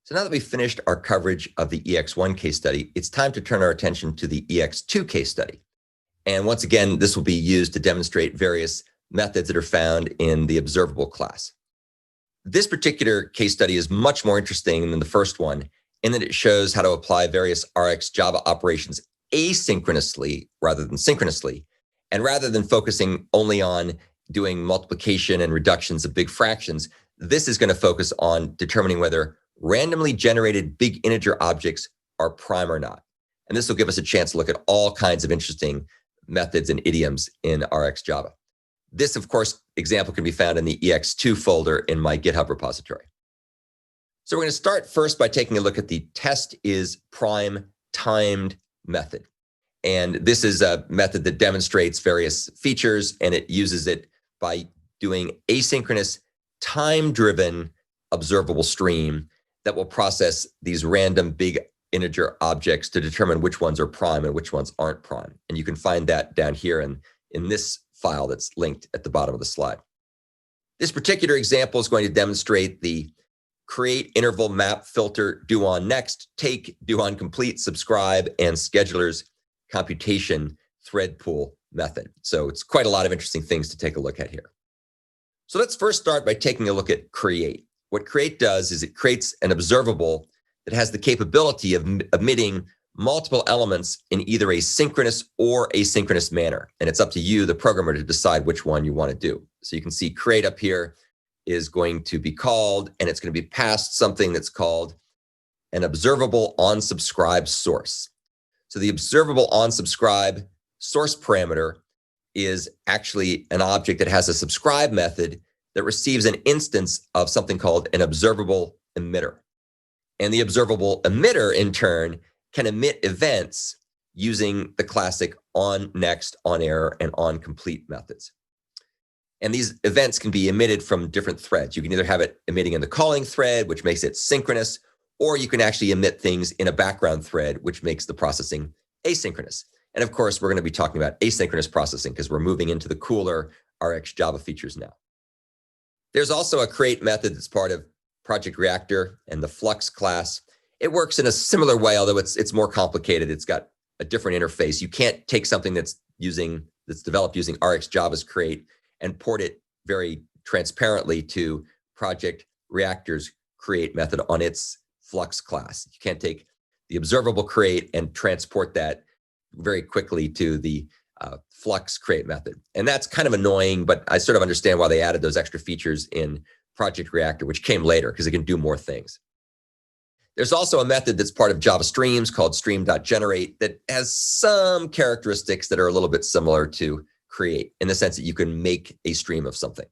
So now that we've finished our coverage of the EX1 case study, it's time to turn our attention to the EX2 case study. And once again, this will be used to demonstrate various methods that are found in the observable class. This particular case study is much more interesting than the first one in that it shows how to apply various Rx Java operations asynchronously rather than synchronously. And rather than focusing only on doing multiplication and reductions of big fractions, this is going to focus on determining whether randomly generated big integer objects are prime or not. And this will give us a chance to look at all kinds of interesting methods and idioms in Rx Java. This, of course, example can be found in the Ex2 folder in my GitHub repository. So we're going to start first by taking a look at the test is prime timed method. And this is a method that demonstrates various features, and it uses it by doing asynchronous time-driven observable stream that will process these random big integer objects to determine which ones are prime and which ones aren't prime. And you can find that down here in this file that's linked at the bottom of the slide. This particular example is going to demonstrate the create interval map filter do on next, take do on complete, subscribe, and schedulers computation thread pool method. So it's quite a lot of interesting things to take a look at here. So let's first start by taking a look at create. What create does is it creates an observable that has the capability of emitting multiple elements in either a synchronous or asynchronous manner. And it's up to you, the programmer, to decide which one you want to do. So you can see create up here is going to be called, and it's going to be passed something that's called an observable on subscribe source. So the observable on subscribe source parameter is actually an object that has a subscribe method that receives an instance of something called an observable emitter. And the observable emitter, in turn, can emit events using the classic on next, on error, and on complete methods. And these events can be emitted from different threads. You can either have it emitting in the calling thread, which makes it synchronous, or you can actually emit things in a background thread, which makes the processing asynchronous. And of course, we're going to be talking about asynchronous processing because we're moving into the cooler Rx Java features now. There's also a create method that's part of Project Reactor and the Flux class. It works in a similar way, although it's more complicated. It's got a different interface. You can't take something that's developed using Rx Java's create and port it very transparently to Project Reactor's create method on its Flux class. You can't take the observable create and transport that very quickly to the Flux create method. And that's kind of annoying, but I sort of understand why they added those extra features in Project Reactor, which came later because it can do more things. There's also a method that's part of Java Streams called stream.generate that has some characteristics that are a little bit similar to create in the sense that you can make a stream of something.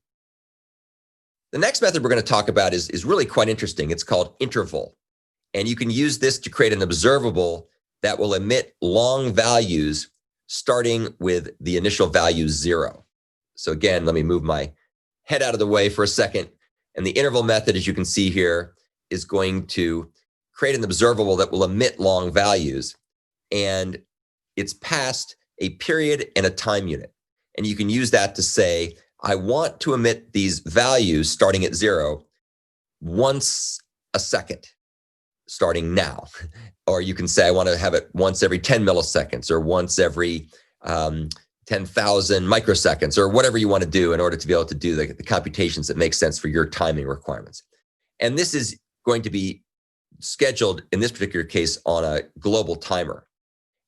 The next method we're going to talk about is really quite interesting. It's called interval. And you can use this to create an observable that will emit long values starting with the initial value 0. So again, let me move my head out of the way for a second. And the interval method, as you can see here, is going to create an observable that will emit long values. And it's passed a period and a time unit. And you can use that to say, I want to emit these values starting at 0 once a second, starting now. Or you can say, I want to have it once every 10 milliseconds or once every 10,000 microseconds or whatever you want to do in order to be able to do the computations that make sense for your timing requirements. And this is going to be scheduled, in this particular case, on a global timer.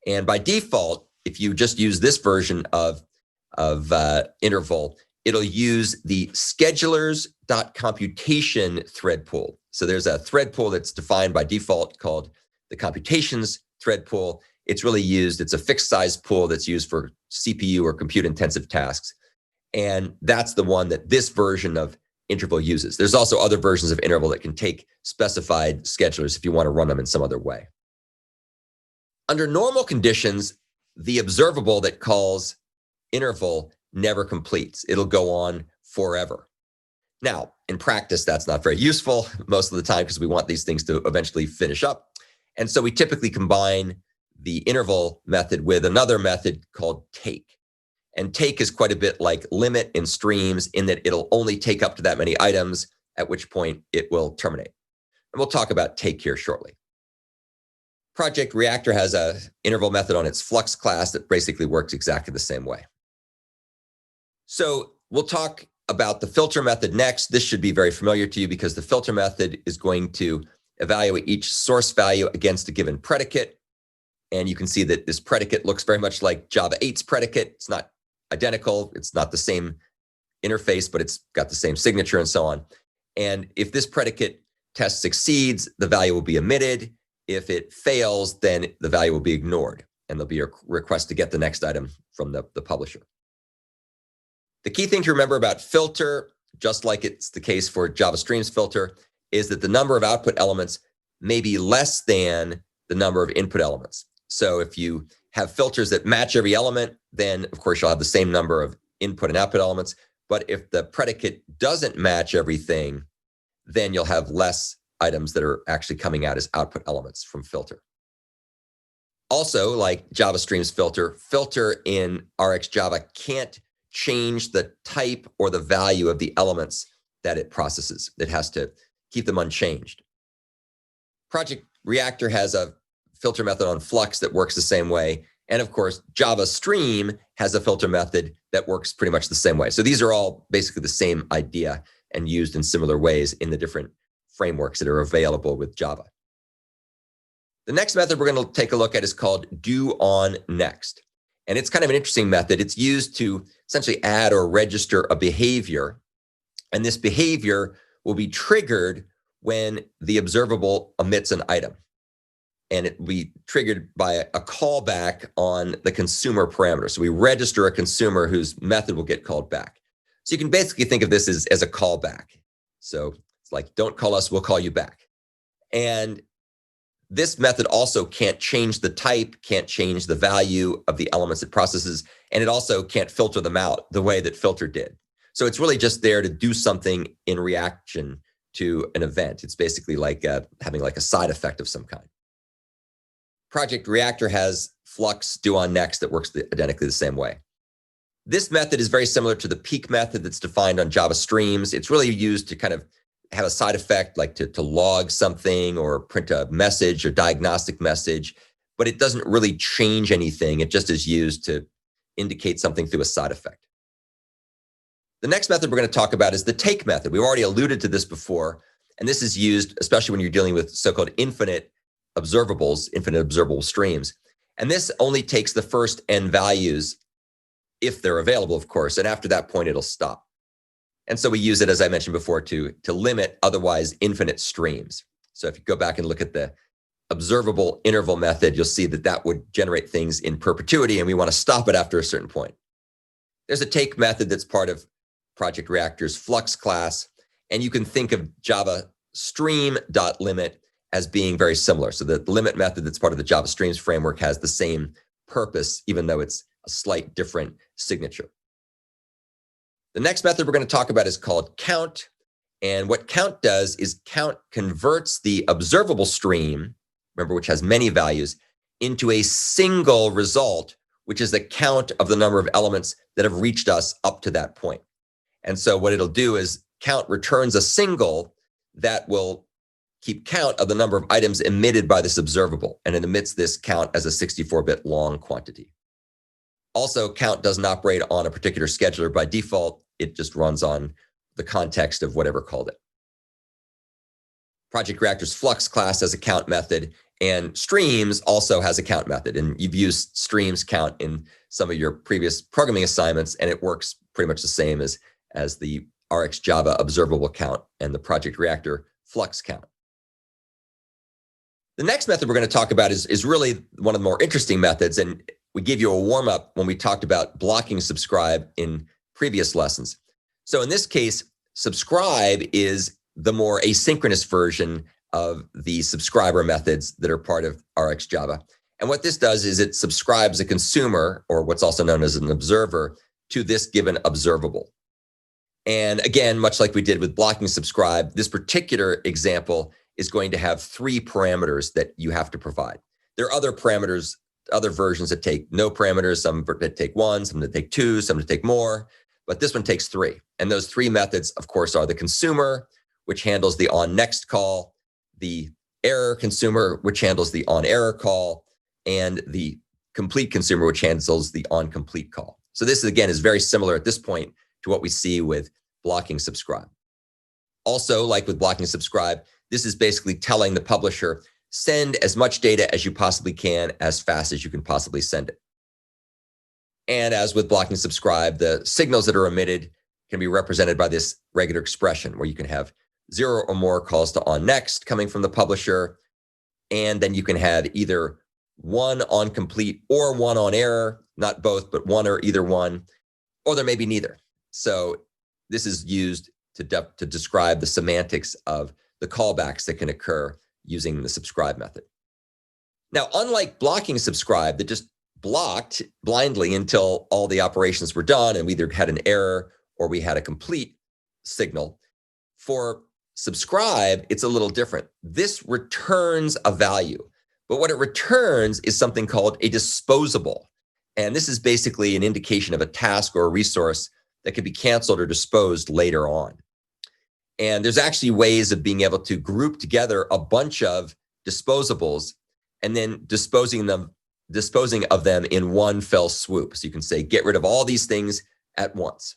And by default, if you just use this version of interval, it'll use the schedulers.computation thread pool. So there's a thread pool that's defined by default called the computations thread pool. It's really used, it's a fixed size pool that's used for CPU or compute intensive tasks. And that's the one that this version of interval uses. There's also other versions of interval that can take specified schedulers if you want to run them in some other way. Under normal conditions, the observable that calls interval never completes. It'll go on forever. Now, in practice, that's not very useful most of the time because we want these things to eventually finish up. And so we typically combine the interval method with another method called take. And take is quite a bit like limit in streams in that it'll only take up to that many items, at which point it will terminate. And we'll talk about take here shortly. Project Reactor has an interval method on its flux class that basically works exactly the same way. So we'll talk about the filter method next. This should be very familiar to you because the filter method is going to evaluate each source value against a given predicate. And you can see that this predicate looks very much like Java 8's predicate. It's not identical. It's not the same interface, but it's got the same signature and so on. And if this predicate test succeeds, the value will be emitted. If it fails, then the value will be ignored, and there'll be a request to get the next item from the publisher. The key thing to remember about filter, just like it's the case for Java Streams filter, is that the number of output elements may be less than the number of input elements. So if you have filters that match every element, then of course you'll have the same number of input and output elements. But if the predicate doesn't match everything, then you'll have less items that are actually coming out as output elements from filter. Also, like Java Streams filter, filter in RxJava can't change the type or the value of the elements that it processes. It has to keep them unchanged. Project Reactor has a filter method on Flux that works the same way. And of course, Java Stream has a filter method that works pretty much the same way. So these are all basically the same idea and used in similar ways in the different frameworks that are available with Java. The next method we're going to take a look at is called doOnNext. And it's kind of an interesting method. It's used to essentially add or register a behavior. And this behavior will be triggered when the observable emits an item. And it will be triggered by a callback on the consumer parameter. So we register a consumer whose method will get called back. So you can basically think of this as a callback. So it's like, don't call us, we'll call you back. And this method also can't change the type, can't change the value of the elements it processes, and it also can't filter them out the way that filter did. So it's really just there to do something in reaction to an event. It's basically like having like a side effect of some kind. Project Reactor has Flux doOnNext that works identically the same way. This method is very similar to the peek method that's defined on Java Streams. It's really used to kind of have a side effect, like to log something or print a message or diagnostic message, but it doesn't really change anything. It just is used to indicate something through a side effect. The next method we're going to talk about is the take method. We've already alluded to this before, and this is used especially when you're dealing with so-called infinite observables, infinite observable streams. And this only takes the first n values if they're available, of course, and after that point, it'll stop. And so we use it, as I mentioned before, to limit otherwise infinite streams. So if you go back and look at the observable interval method, you'll see that that would generate things in perpetuity, and we want to stop it after a certain point. There's a take method that's part of Project Reactor's Flux class, and you can think of Java stream.limit as being very similar. So the limit method that's part of the Java Streams framework has the same purpose, even though it's a slight different signature. The next method we're going to talk about is called count. And what count does is count converts the observable stream, remember, which has many values, into a single result, which is the count of the number of elements that have reached us up to that point. And so what it'll do is count returns a single that will keep count of the number of items emitted by this observable. And it emits this count as a 64-bit long quantity. Also, count doesn't operate on a particular scheduler by default. It just runs on the context of whatever called it. Project Reactor's Flux class has a count method, and Streams also has a count method. And you've used Streams count in some of your previous programming assignments, and it works pretty much the same as the RxJava observable count and the Project Reactor Flux count. The next method we're going to talk about is really one of the more interesting methods, and we gave you a warm-up when we talked about blocking subscribe in previous lessons. So in this case, subscribe is the more asynchronous version of the subscriber methods that are part of RxJava. And what this does is it subscribes a consumer, or what's also known as an observer, to this given observable. And again, much like we did with blocking subscribe, this particular example is going to have 3 parameters that you have to provide. There are other parameters, other versions that take no parameters, some that take 1, some that take 2, some that take more, but this one takes 3. And those 3 methods, of course, are the consumer, which handles the onNext call, the error consumer, which handles the on error call, and the complete consumer, which handles the on complete call. So this, again, is very similar at this point to what we see with blocking subscribe. Also, like with blocking subscribe, this is basically telling the publisher, send as much data as you possibly can, as fast as you can possibly send it. And as with blocking subscribe, the signals that are emitted can be represented by this regular expression where you can have 0 or more calls to on next coming from the publisher. And then you can have either 1 on complete or 1 on error, not both, but 1 or either 1, or there may be neither. So this is used to describe the semantics of the callbacks that can occur using the subscribe method. Now, unlike blocking subscribe that just blocked blindly until all the operations were done and we either had an error or we had a complete signal, for subscribe, it's a little different. This returns a value, but what it returns is something called a disposable. And this is basically an indication of a task or a resource that can be canceled or disposed later on. And there's actually ways of being able to group together a bunch of disposables and then disposing of them in one fell swoop. So you can say, get rid of all these things at once.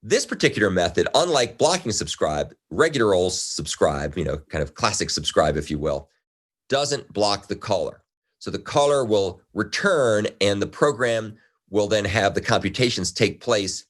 This particular method, unlike blocking subscribe, regular old subscribe, kind of classic subscribe, if you will, doesn't block the caller. So the caller will return and the program will then have the computations take place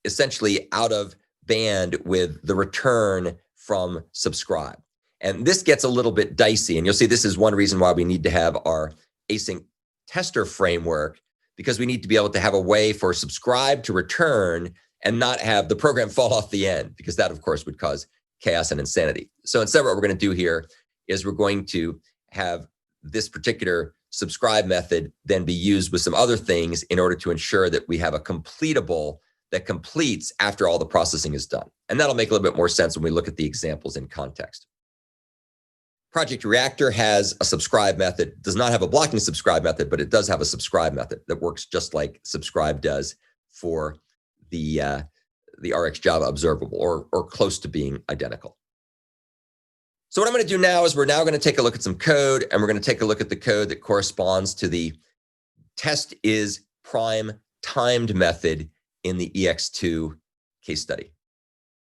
essentially out of band with the return from subscribe. And this gets a little bit dicey. And you'll see this is one reason why we need to have our async tester framework, because we need to be able to have a way for subscribe to return and not have the program fall off the end, because that, of course, would cause chaos and insanity. So instead, what we're going to do here is we're going to have this particular subscribe method then be used with some other things in order to ensure that we have a completable that completes after all the processing is done. And that'll make a little bit more sense when we look at the examples in context. Project Reactor has a subscribe method, does not have a blocking subscribe method, but it does have a subscribe method that works just like subscribe does for the RxJava observable, or close to being identical. So what I'm going to do now is we're now going to take a look at some code, and we're going to take a look at the code that corresponds to the test is prime timed method in the Ex2 case study.